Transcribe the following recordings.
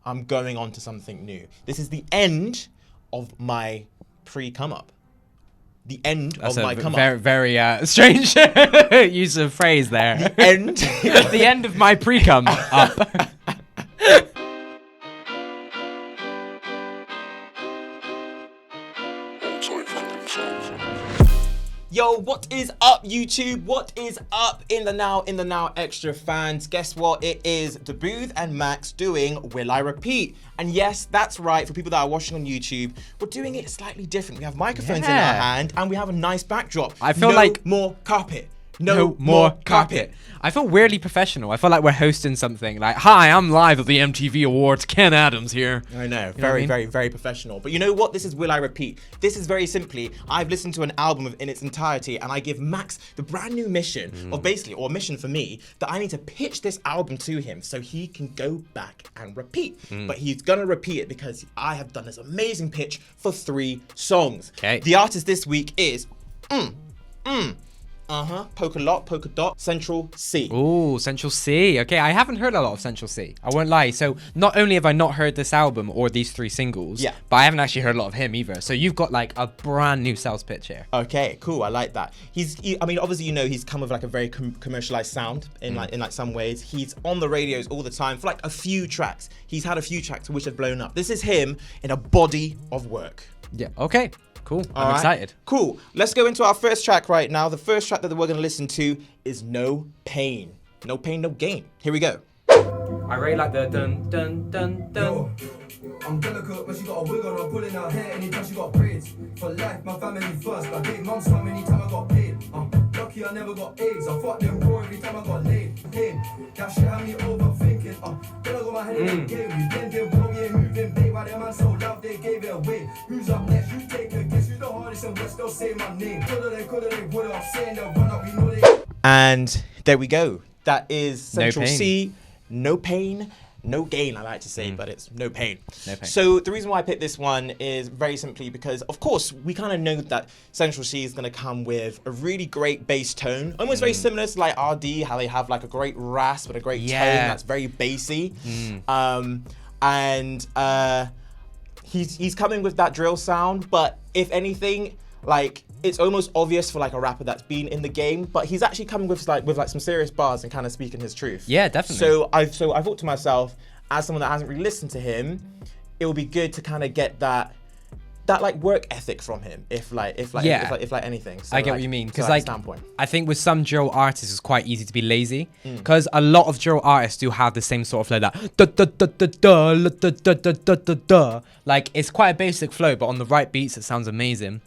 I'm going on to something new. This is the end of my pre-come up. The end of my come up. Very strange use of phrase there. The end. The end of my pre-come up. Yo, what is up, YouTube? What is up in the now extra fans? Guess what? It is Daboothe and Maxx doing Will I Repeat? And yes, that's right. For people that are watching on YouTube, we're doing it slightly different. We have microphones in our hand and we have a nice backdrop. I feel like more carpet. No more carpet. I feel weirdly professional. I feel like we're hosting something. Like, hi, I'm live at the MTV Awards. Ken Adams here. I know. Very professional. But you know what? This is Will I Repeat? This is very simply, I've listened to an album in its entirety and I give Maxx the brand new mission of basically, or mission for me, that I need to pitch this album to him so he can go back and repeat. But he's gonna repeat it because I have done this amazing pitch for 3 songs. Okay. The artist this week is polka dot, Central Cee. Ooh, Central Cee. Okay, I haven't heard a lot of Central Cee. I won't lie. So not only have I not heard this album or these 3 singles, but I haven't actually heard a lot of him either. So you've got like a brand new sales pitch here. Okay, cool. I like that. I mean, obviously, you know, he's come with like a very commercialized sound in like some ways. He's on the radios all the time for like a few tracks. He's had a few tracks which have blown up. This is him in a body of work. Yeah. Okay. Cool. I'm excited. Cool. Let's go into our first track right now. The first track that we're going to listen to is No Pain. No Pain, No Gain. Here we go. I really like the dun dun dun dun. I'm delicate, but she got a wig on, I'm pulling out hair anytime she got braids. For life, my family first. My big mom's mom anytime I got paid. Lucky I never got AIDS. I fought them raw every time I got laid. Pain, that shit had me overthinking. Then I got my head in the game. You then did blow me and moving bait. Why them man so loud they gave it away. Who's up next? You take a guess. Who's the hardest and West? They'll say my name. Coulda they woulda. I'm saying they'll run up. We know they. And there we go. That is Central Cee. No Pain, No Gain, I like to say, but it's no pain. No pain. So the reason why I picked this one is very simply because, of course, we kind of know that Central Cee is going to come with a really great bass tone, almost very similar to like RD, how they have like a great rasp and a great tone that's very bassy. He's coming with that drill sound, but if anything, like, it's almost obvious for like a rapper that's been in the game, but he's actually coming with some serious bars and kind of speaking his truth. Yeah, definitely. So I thought to myself, as someone that hasn't really listened to him, it would be good to kind of get that like work ethic from him, if anything. So I get like, what you mean, because so like standpoint. I think with some drill artists it's quite easy to be lazy, because a lot of drill artists do have the same sort of flow, that da da da da da da da da da da da. Like, it's quite a basic flow, but on the right beats it sounds amazing.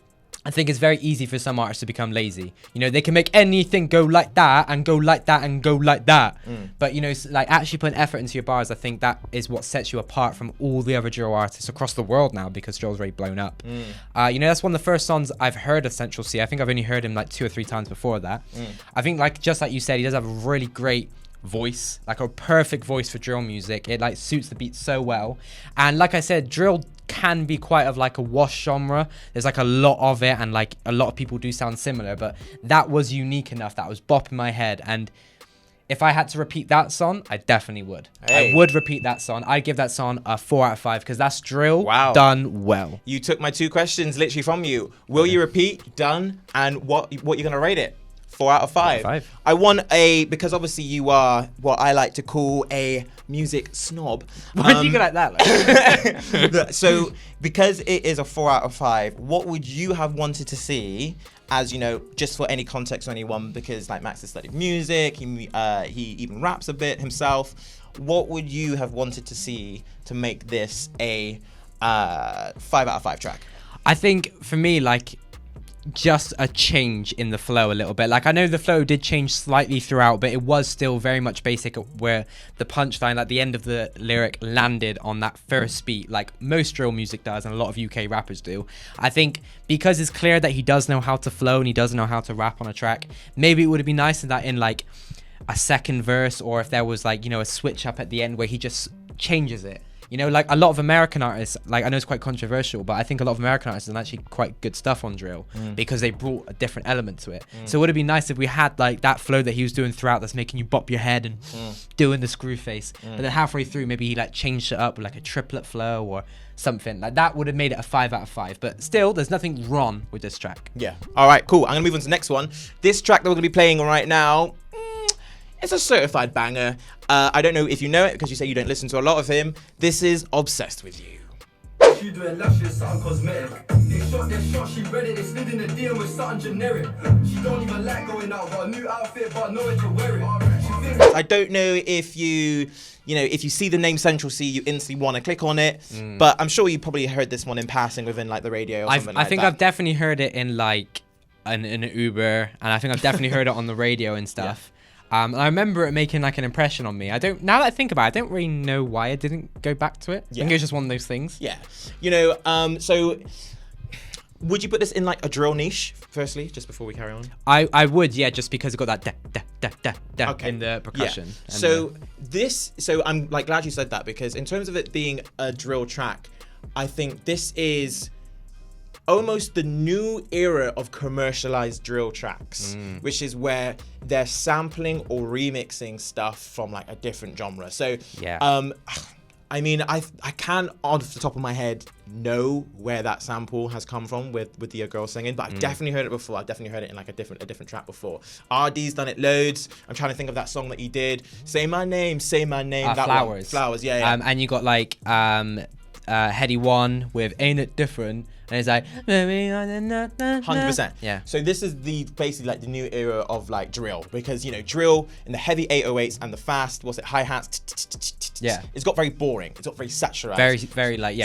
I think it's very easy for some artists to become lazy. You know, they can make anything go like that and go like that and go like that. But, you know, like actually putting effort into your bars, I think that is what sets you apart from all the other drill artists across the world now, because drill's already blown up. You know, that's one of the first songs I've heard of Central Cee. I think I've only heard him like 2 or 3 times before that. I think, like, just like you said, he does have a really great voice, like a perfect voice for drill music. It like suits the beat so well. And like I said, drill can be quite of like a wash genre. There's like a lot of it, and like a lot of people do sound similar, but that was unique enough that was bopping my head. And if I had to repeat that song, I definitely would. I would repeat that song. I'd give that song a 4 out of 5, because that's drill done well. You took my 2 questions literally from you. Will you repeat? Done. And what you're gonna rate it? 4 out of 5. I want because obviously you are what I like to call a music snob. Why do you go like that? Like? So because it is a 4 out of 5, what would you have wanted to see? As you know, just for any context or anyone, because like Maxx has studied music, he even raps a bit himself. What would you have wanted to see to make this a 5 out of 5 track? I think for me, like, just a change in the flow a little bit. Like, I know the flow did change slightly throughout, but it was still very much basic, where the punchline at the end of the lyric landed on that first beat, like most drill music does and a lot of UK rappers do. I think because it's clear that he does know how to flow and he does know how to rap on a track, maybe it would be nice in that in like a second verse, or if there was like, you know, a switch up at the end where he just changes it. You know, like a lot of American artists, like I know it's quite controversial, but I think a lot of American artists have actually quite good stuff on drill because they brought a different element to it. So would it be nice if we had like that flow that he was doing throughout that's making you bop your head and doing the screw face, but then halfway through maybe he like changed it up with like a triplet flow or something like that would have made it a 5 out of 5. But still, there's nothing wrong with this track. Yeah. All right, cool. I'm gonna move on to the next one. This track that we're gonna be playing right now. It's a certified banger. I don't know if you know it because you say you don't listen to a lot of him. This is Obsessed With You. She doing lashes, something cosmetic. They shot, she read it. They slid in the DM with something generic. She don't even like going out, got a new outfit, but nowhere to wear it. She thinks I don't know if if you see the name Central Cee, you instantly want to click on it. But I'm sure you probably heard this one in passing within like the radio or something I think I've definitely heard it in like in an Uber, and I think I've definitely heard it on the radio and stuff. And I remember it making like an impression on me. Now that I think about it, I don't really know why I didn't go back to it. I think it was just one of those things. Yeah. So would you put this in like a drill niche, firstly, just before we carry on? I would, yeah, just because it got that da in the percussion. Yeah. So I'm like glad you said that, because in terms of it being a drill track, I think this is almost the new era of commercialized drill tracks, which is where they're sampling or remixing stuff from like a different genre. So I mean, I can't off the top of my head know where that sample has come from with the girl singing, but I've definitely heard it before. I've definitely heard it in like a different track before. RD's done it loads. I'm trying to think of that song that he did. Say my name. That Flowers. One. Flowers, yeah. And you got like Heady One with Ain't It Different, and it's like 100%. Yeah. So this is basically like the new era of like drill, because drill in the heavy 808s and the fast hi-hats. Yeah. It's got very boring. It's got very saturated. Very like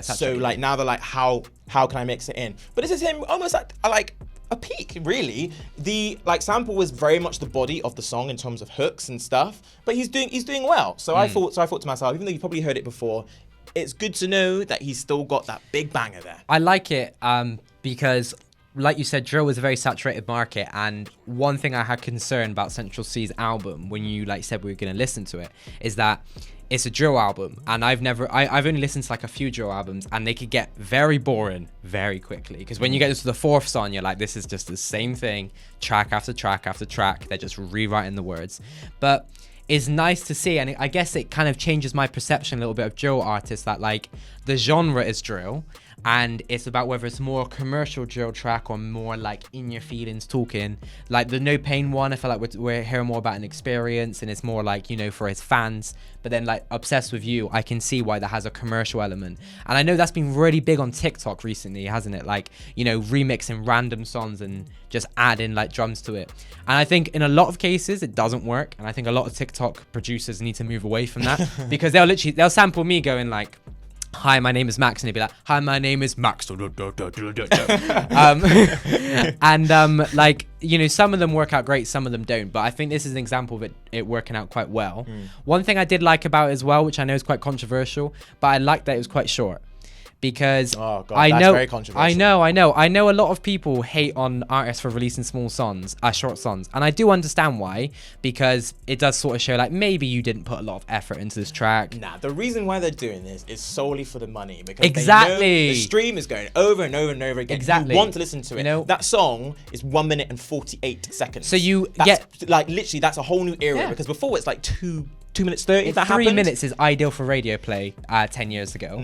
So like now they're like, how can I mix it in? But this is him almost like a peak, really. The like sample was very much the body of the song in terms of hooks and stuff, but he's doing well. So I thought to myself, even though you probably heard it before, it's good to know that he's still got that big banger there. I like it because, like you said, drill was a very saturated market, and one thing I had concern about Central Cee's album when you like said we were going to listen to it is that it's a drill album, and I've only listened to like a few drill albums, and they could get very boring very quickly, because when you get to the fourth song, you're like, this is just the same thing, track after track after track. They're just rewriting the words. But it's nice to see, and I guess it kind of changes my perception a little bit of drill artists, that like the genre is drill, and it's about whether it's more commercial drill track or more like in your feelings talking. Like the No Pain one, I feel like we're hearing more about an experience, and it's more like, for his fans. But then like Obsessed With You, I can see why that has a commercial element, and I know that's been really big on TikTok recently, hasn't it? Like, remixing random songs and just adding like drums to it. And I think in a lot of cases it doesn't work, and I think a lot of TikTok producers need to move away from that because they'll sample me going like, hi, my name is Maxx, and he'd be like, hi, my name is Maxx. Some of them work out great, some of them don't, but I think this is an example of it working out quite well. One thing I did like about it as well, which I know is quite controversial, but I liked that it was quite short. Because that's very controversial. I know a lot of people hate on artists for releasing short songs, and I do understand why, because it does sort of show like maybe you didn't put a lot of effort into this track. Nah, the reason why they're doing this is solely for the money, because exactly they know the stream is going over and over and over again. Exactly. You want to listen to it. That song is 1 minute and 48 seconds. So literally that's a whole new era, because before it's like 2 minutes 30. That 3 minutes is ideal for radio play 10 years ago.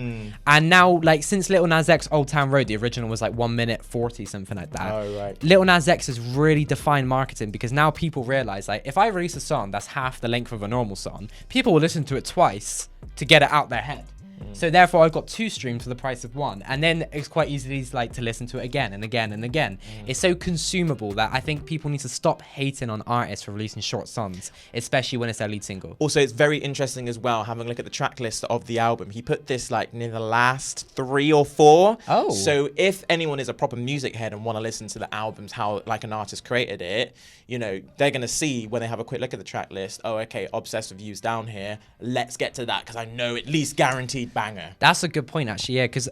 And now, like, since Lil Nas X Old Town Road, the original was like 1 minute 40, something like that. Oh, right. Lil Nas X has really defined marketing, because now people realize, like, if I release a song that's half the length of a normal song, people will listen to it twice to get it out their head. So therefore I've got 2 streams for the price of 1, and then it's quite easy like to listen to it again and again and again. It's so consumable that I think people need to stop hating on artists for releasing short songs, especially when it's their lead single. Also, it's very interesting as well, having a look at the track list of the album. He put this like near the last 3 or 4. Oh. So if anyone is a proper music head and want to listen to the albums, how like an artist created it, they're going to see when they have a quick look at the track list, oh, okay, Obsessed With You's down here. Let's get to that, because I know at least guaranteed banger. That's a good point, actually, yeah, because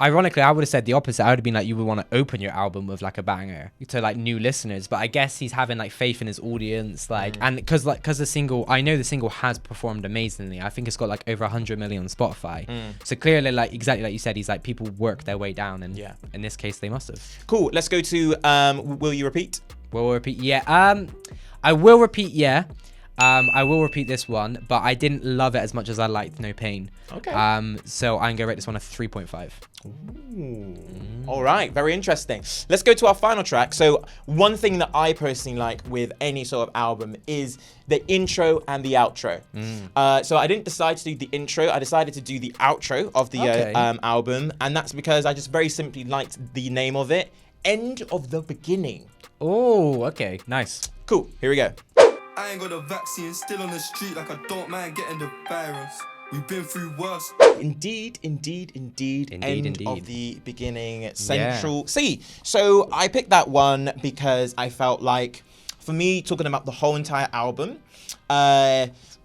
ironically, I would have said the opposite. I would have been like, you would want to open your album with like a banger to like new listeners. But I guess he's having like faith in his audience, like, and because the single, I know the single has performed amazingly. I think it's got like over 100 million on Spotify. So clearly, like exactly like you said, he's like people work their way down, and in this case, they must have. Cool. Let's go to Will You Repeat? Will repeat? Yeah. I will repeat. Yeah. I will repeat this one, but I didn't love it as much as I liked No Pain. Okay. So I'm gonna rate this one a 3.5. All right, very interesting. Let's go to our final track. So one thing that I personally like with any sort of album is the intro and the outro. So I didn't decide to do the intro. I decided to do the outro of the album, and that's because I just very simply liked the name of it, End of the Beginning. Oh, okay, nice. Cool, here we go. I ain't got a vaccine, still on the street like I don't mind getting the virus. We've been through worse. Indeed. End of the Beginning, Central Cee. So I picked that one because I felt like, for me, talking about the whole entire album,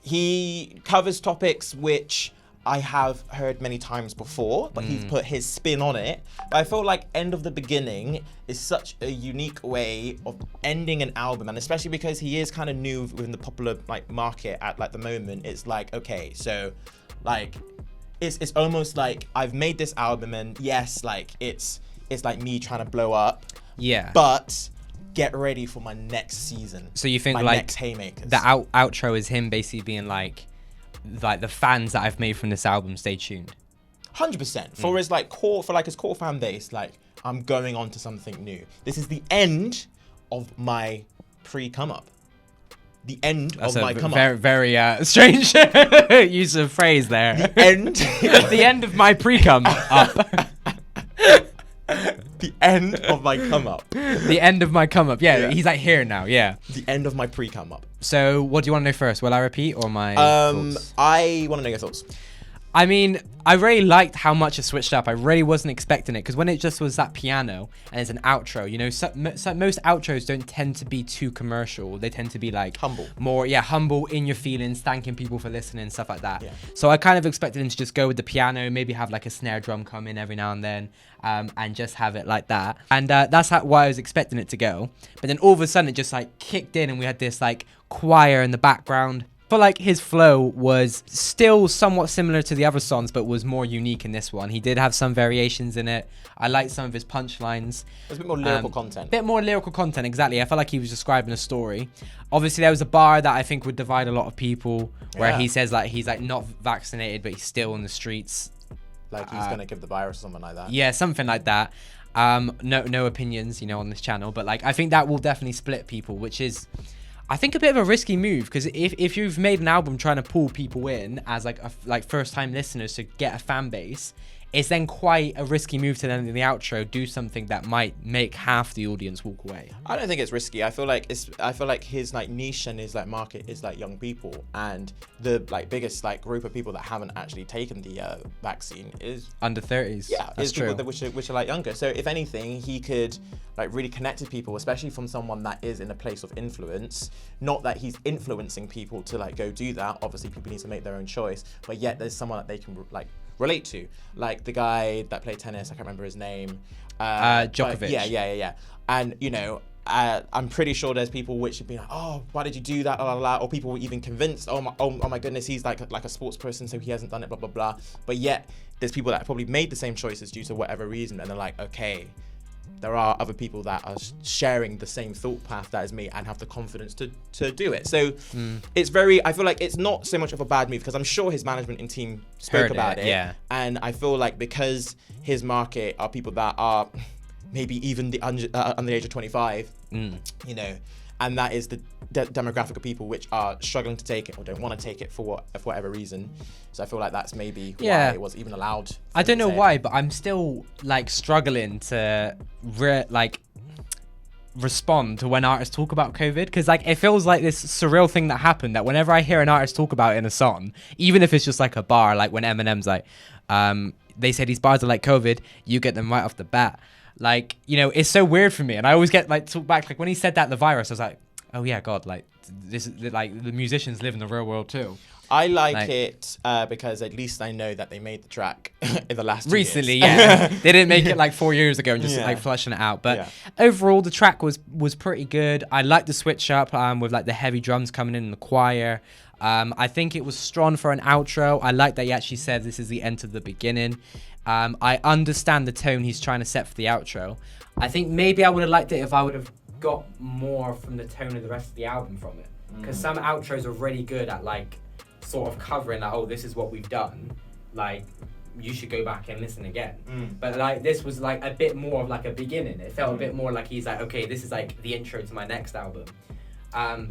he covers topics which I have heard many times before, but he's put his spin on it. But I feel like End of the Beginning is such a unique way of ending an album, and especially because he is kind of new within the popular like market at like the moment. It's like, okay, so like it's almost like I've made this album, and yes, like it's like me trying to blow up. Yeah. But get ready for my next season. So you think my like next haymakers. the outro is him basically being like the fans that I've made from this album, stay tuned. 100%. For his like his core fan base, like I'm going on to something new. This is the end of my pre-come up. The end of my come up. Very strange use of phrase there. The end. The end of my pre-come up. The end of my come up. The end of my come up. Yeah, he's like here now. Yeah. The end of my pre-come up. So what do you want to know first? Will I repeat or my thoughts? I want to know your thoughts. I mean, I really liked how much it switched up. I really wasn't expecting it, because when it just was that piano and it's an outro, you know, most outros don't tend to be too commercial. They tend to be like humble, more humble in your feelings, thanking people for listening, stuff like that. Yeah. So I kind of expected him to just go with the piano, maybe have like a snare drum come in every now and then, and just have it like that. And that's why I was expecting it to go. But then all of a sudden it just like kicked in, and we had this like choir in the background. I feel like his flow was still somewhat similar to the other songs, but was more unique in this one. He did have some variations in it. I liked some of his punchlines. There's a bit more lyrical content. Bit more lyrical content, exactly. I felt like he was describing a story. Obviously, there was a bar that I think would divide a lot of people, where he says like he's like not vaccinated, but he's still in the streets. Like he's gonna give the virus or something like that. Yeah, something like that. No opinions, you know, on this channel, but like I think that will definitely split people, which is, I think, a bit of a risky move, because if you've made an album trying to pull people in as like first time listeners to get a fan base, it's then quite a risky move to then in the outro do something that might make half the audience walk away. I don't think it's risky. I feel like his like niche and his like market is like young people, and the like biggest like group of people that haven't actually taken the vaccine is under 30s. Yeah, that's is true. People that which are like younger. So if anything, he could like really connect with people, especially from someone that is in a place of influence. Not that he's influencing people to like go do that. Obviously, people need to make their own choice, but yet there's someone that they can like relate to, like the guy that played tennis. I can't remember his name. Djokovic. Yeah. And you know, I'm pretty sure there's people which have been like, oh, why did you do that? Blah, blah, blah. Or people were even convinced, oh my goodness, he's like a sports person, so he hasn't done it. Blah blah blah. But yet there's people that probably made the same choices due to whatever reason, and they're like, okay, there are other people that are sharing the same thought path that is me and have the confidence to do it. So it's very, I feel like it's not so much of a bad move, because I'm sure his management and team spoke about it. Yeah. And I feel like because his market are people that are maybe even under the age of 25, you know, and that is the demographic of people which are struggling to take it or don't want to take it for whatever reason. So I feel like that's maybe why it was even allowed. I don't know why, but I'm still like struggling to respond to when artists talk about COVID, because like it feels like this surreal thing that happened, that whenever I hear an artist talk about it in a song, even if it's just like a bar, like when Eminem's like, they say these bars are like COVID, you get them right off the bat. Like, you know, it's so weird for me, and I always get like talk back, like when he said that, the virus, I was like, oh yeah, God, like this is like the musicians live in the real world too. I like it because at least I know that they made the track in the last 2 Recently, years. yeah. They didn't make it like 4 years ago and just Yeah. like flushing it out. But Yeah. overall, the track was pretty good. I liked the switch up with like the heavy drums coming in the choir. I think it was strong for an outro. I like that he actually said this is the end of the beginning. I understand the tone he's trying to set for the outro. I think maybe I would have liked it if I would have got more from the tone of the rest of the album from it. Because some outros are really good at like sort of covering like, oh, this is what we've done. Like, you should go back and listen again. But like this was like a bit more of like a beginning. It felt a bit more like he's like, okay, this is like the intro to my next album.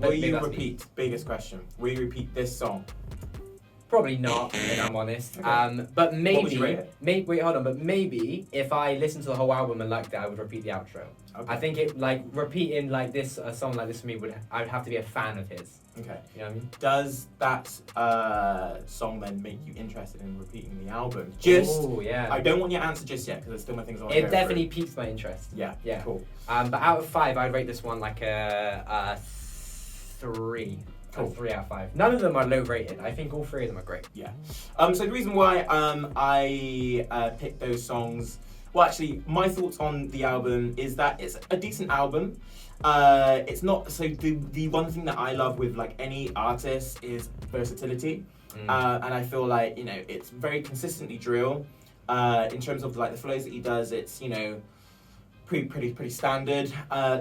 Will you repeat? Biggest question. Will you repeat this song? Probably not, if I'm honest. Okay. But maybe, What would you rate it? wait, hold on. But maybe if I listened to the whole album and liked it, I would repeat the outro. Okay. I think it like repeating like this a song like this for me I would have to be a fan of his. Okay. You know what I mean? Does that song then make you interested in repeating the album? Just. Oh yeah. I don't want your answer just yet because there's still more things I want to It go definitely piques my interest. through. Yeah. Yeah. Cool. But out of 5, I'd rate this one like a 3. Cool. 3 out of 5. None of them are low rated. I think all 3 of them are great. Yeah. So the reason why I picked those songs, well, actually, my thoughts on the album is that it's a decent album. It's not so the one thing that I love with like any artist is versatility, and I feel like it's very consistently drill. In terms of like the flows that he does, it's pretty standard.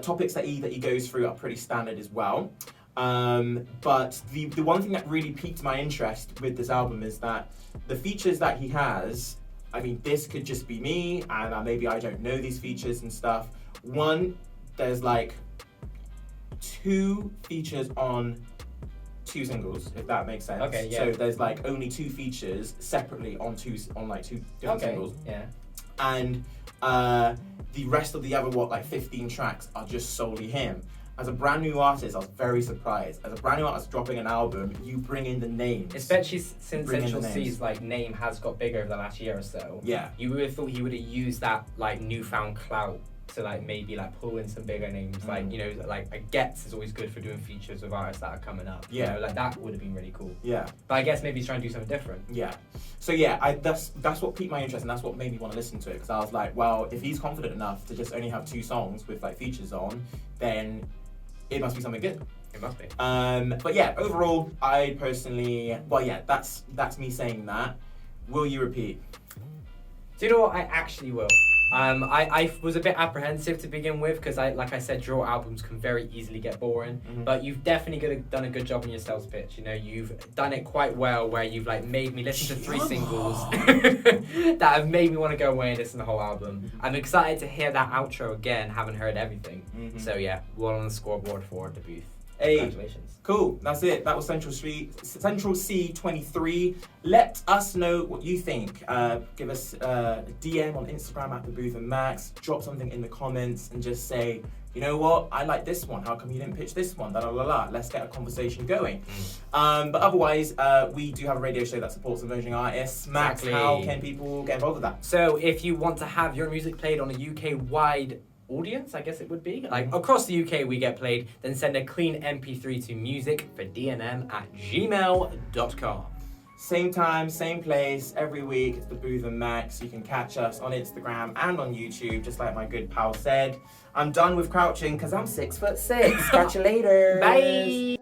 Topics that he goes through are pretty standard as well. But the one thing that really piqued my interest with this album is that the features that he has, I mean, this could just be me, and maybe I don't know these features and stuff. One, there's like 2 features on 2 singles, if that makes sense. Okay, yeah. So there's like only 2 features separately on 2 different singles. Yeah. And the rest of the other 15 tracks are just solely him. As a brand new artist, I was very surprised. As a brand new artist dropping an album, you bring in the names. Especially since Bring in Central the names. Cee's name has got bigger over the last year or so. Yeah. You would have thought he would have used that newfound clout to maybe pull in some bigger names. Gets is always good for doing features with artists that are coming up. Yeah. That would have been really cool. Yeah. But I guess maybe he's trying to do something different. Yeah. So yeah, that's what piqued my interest, and that's what made me want to listen to it, because I was like, well, if he's confident enough to just only have 2 songs with features on, then it must be something good. It must be. But yeah, overall, I personally, that's me saying that. Will you repeat? Do you know what? I actually will. I was a bit apprehensive to begin with because, like I said, drill albums can very easily get boring. But you've definitely done a good job on your sales pitch. You've done it quite well, where you've made me listen to 3 singles that have made me want to go away and listen to the whole album. I'm excited to hear that outro again. Haven't heard everything. So yeah, well on the scoreboard for Daboothe. Hey. Congratulations. Cool, that's it. That was Central Cee 23. Let us know what you think. Give us a DM on Instagram at Daboothe and Maxx. Drop something in the comments and just say, you know what, I like this one. How come you didn't pitch this one? Let's get a conversation going. But otherwise, we do have a radio show that supports emerging artists. Maxx, Exactly. how can people get involved with that? So if you want to have your music played on a UK-wide audience, I guess it would be, across the UK we get played, then send a clean MP3 to musicfordandm@gmail.com. Same time, same place, every week. It's Daboothe and Maxx. You can catch us on Instagram and on YouTube, just like my good pal said. I'm done with crouching because I'm 6'6". Catch you later. Bye.